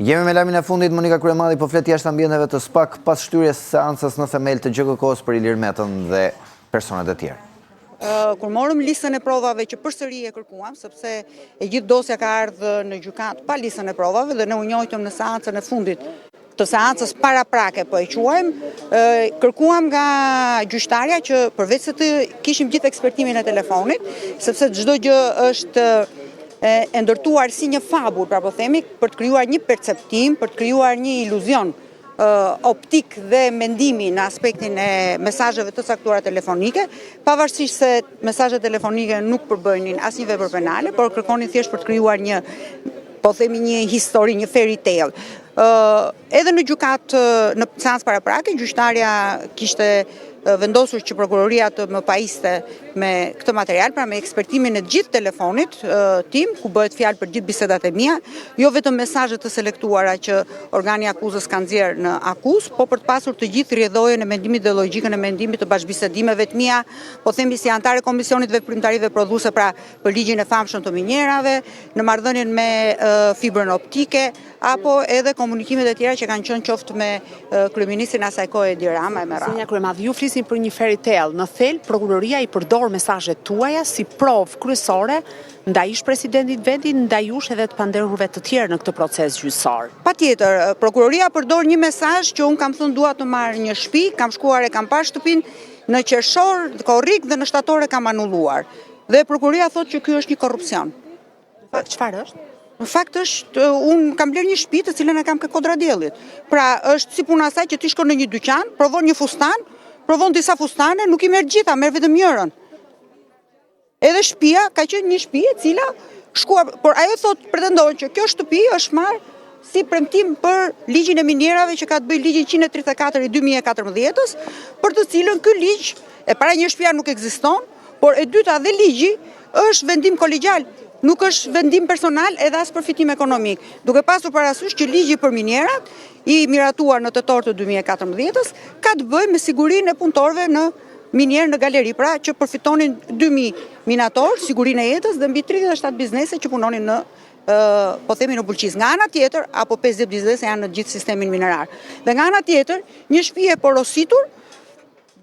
Jemi me lajmin e fundit, Monika Kryemadhi po flet jashtë ambienteve të SPAK pas shtyries së seancës në themel të GKK-s për Ilir Metën dhe personat e tjerë. Kur morëm listën e provave që përsëri e kërkuam, sepse e gjithë dosja ka ardhur në gjykatë pa listën e provave dhe ne u njohitëm në seancën e fundit të seancës paraprake, po e quajmë, kërkuam nga gjyqtarja që përveç se të kishim gjithë ekspertimin e telefonit, sepse çdo gjë është e ndërtuar si një fabul, pra po themi, për të krijuar një perceptim, për të krijuar një iluzion optik dhe mendimi në aspektin e mesazheve të caktuara telefonike, pavarësisht se mesazhet telefonike nuk përbëjnin asnjë vepër penale, por kërkonin thjesht për të krijuar një, po themi, një histori, një fairy tale. Edhe në gjykat, në seancë paraprake, gjyqtarja kishte vendosur që prokuroria të më pajiste me këtë material, pra me ekspertimin e gjithë telefonit tim, ku bëhet fjalë për gjithë bisedat e mia, jo vetëm mesazhet të selektuara që organi akuzës ka nxjerrë në akuzë, po për të pasur të gjithë rrjedhojen e mendimit dhe logjikën e mendimit të bashkëbisedimeve të mia, po themi si anëtare e Komisionit Veprimtarive Prodhuese, pra për ligjin e famshëm të minjerave, në marrëdhënien me fibrën optike, apo edhe komunikimet e tjera që kanë qenë qoftë me kryeministrin asaj kohe Edi Rama e me radhë. Zonja Kryemadhi, ju flisin për një fairy tale. Në thelb, prokuroria i përdor mesazhet tuaja si provë kryesore ndaj ish-presidentit vendit, ndaj jush edhe të panderhurve të tjerë në këtë proces gjyqësor. Patjetër, prokuroria përdor një mesazh që un kam thënë dua të marr një shtëpi, kam shkuar e kam parë shtëpinë, në qershor, korrik dhe në shtator e kam anulluar. Dhe prokuroria thotë që ky është një korrupsion. Çfarë është? Në fakt është, unë kam bler një shtëpi të cilën e kam ke Kodradjellit. Pra është si puna asaj që ti shkon në një dyqan, provon një fustan, provon disa fustane, nuk i merr gjitha, merr vetëm njërin. Edhe shtëpia ka qenë një shtëpi e cila shkuar, por ajo thotë pretendon që kjo shtëpi është marrë si premtim për ligjin e minjerave që ka të bëjë ligjin 134 i 2014-s, për të cilën ky ligj e para një shtëpia nuk ekziston, por e dyta dhe ligji është vendim kolegjial. Nuk është vendim personal edhe as përfitim ekonomik, duke pasur parasysh që ligji për minjerat, i miratuar në tetor të 2014-s, ka të bëjë me sigurinë e punëtorëve në minjerë në galeri, pra që përfitonin 2000 minatorë, sigurinë e jetës dhe mbi 37 biznese që punonin në po themi në Bulqiz. Nga ana tjetër, apo 50 biznese janë në gjithë sistemin minerar. Dhe nga ana tjetër, një shtëpi e porositur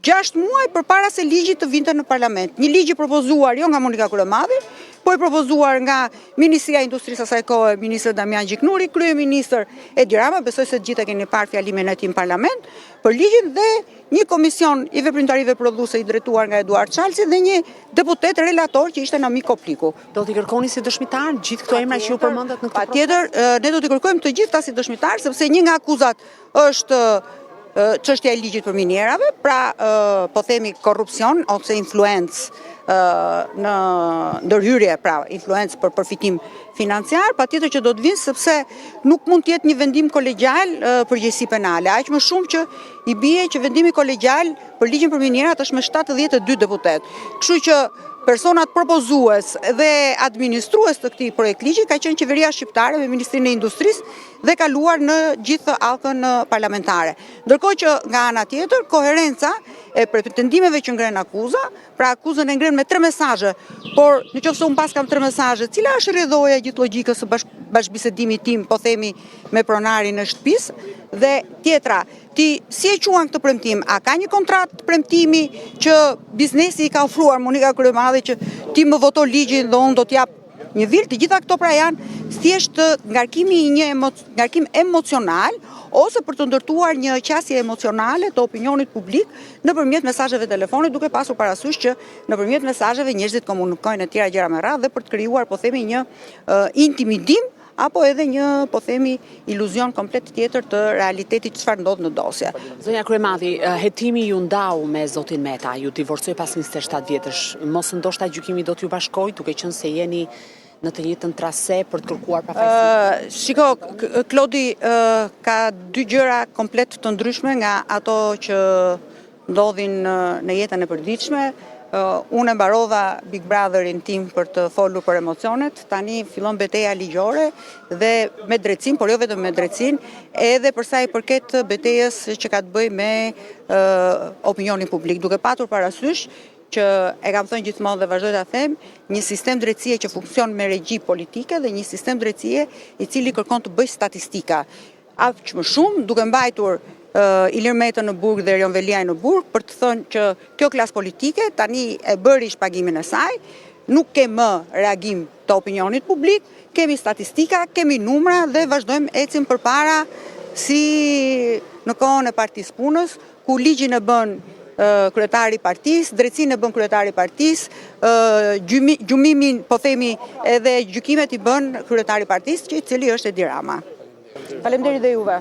6 muaj përpara se ligji të vinte në parlament. Një ligj i propozuar jo nga Monika Kryemadhi, po i propozuar nga Ministria e Industrisë asaj kohe, ministri Damian Gjiknuri, kryeministër Edi Rama, besoj se të gjithë e keni parë fjalimin e tij në parlament, për ligjin dhe një komision i veprimtarive prodhuese i drejtuar nga Eduard Çalci dhe një deputet relator që ishte Nami Kopliku. Do t'i kërkoni si dëshmitar gjithë këto emra që ju përmendat në këtë proces? Patjetër, ne do t'i kërkojmë të gjitha si dëshmitar, sepse një nga akuzat është çështja e ligjit për minjerave, pra po themi korrupsion ose influencë në ndërhyrje, pra influencë për përfitim financiar, patjetër që do të vinë sepse nuk mund të jetë një vendim kolegjial përgjegjësi penale, aq më shumë që i bie që vendimi kolegjial për ligjin për minjerat është me 72 deputet. Kështu që personat propozues dhe administrues të këtij projekt ligji ka qenë qeveria shqiptare me Ministrinë e Industrisë dhe kaluar në gjithë allkën parlamentare. Ndërkohë që nga ana tjetër, koherenca e pretendimeve që ngren akuza, pra akuzën e ngren me 3 mesazhe, por nëse un pas kam 3 mesazhe, cila është rrjedhoja e gjithë logjikës së bashkëbisedimit tim, po themi me pronarin e shtëpisë, dhe tjetra, ti si e quan këtë premtim? A ka një kontratë premtimi që biznesi i ka ofruar Monika Kryemadhi që ti më voto ligjin dhe unë do t'jap një vil? Të gjitha këto pra janë thjesht ngarkimi i një ngarkim emocional ose për të ndërtuar një qasje emocionale të opinionit publik nëpërmjet mesazheve telefonit, duke pasur parasysh që nëpërmjet mesazheve njerëzit komunikojnë e tjera gjëra me radhë dhe për të krijuar, po themi, një intimidim apo edhe një, po themi, iluzion komplet tjetër të realitetit çfarë ndodh në dosje. Zonja Kryemadhi, hetimi ju ndau me zotin Meta, ju divorcoi pas 27 vjetësh. Mos ndoshta gjykimi do t'ju bashkojë, duke qenë se jeni në të njëjtën trase për të kërkuar pafajësi? Shiko, Klodi ka 2 gjëra komplet të ndryshme nga ato që ndodhin në jetën e përditshme. Unë e mbarova Big Brotherin tim për të folur për emocionet, tani fillon betejë ligjore dhe me drejtësinë, por jo vetëm me drejtësinë, edhe për sa i përket betejës që ka të bëjë me opinionin publik, duke patur parasysh që e kam thënë gjithmonë dhe vazhdoj ta them, një sistem drejtësie që funksion me regji politike dhe një sistem drejtësie i cili kërkon të bëj statistika. Aq më shumë duke mbajtur Ilir Metën në burg dhe Erion Veliaj në burg për të thënë që kjo klasë politike tani e bëri shpagimin e saj, nuk ke më reagim të opinionit publik, kemi statistika, kemi numra dhe vazhdojmë ecim përpara si në kohën e Partisë Punës, ku ligjin e bën kryetari i partisë, drejtsinë e bën kryetari i partisë, gjumimin, po themi, edhe gjykimet i bën kryetari i partisë, i cili është Edi Rama. Faleminderit dhe juve.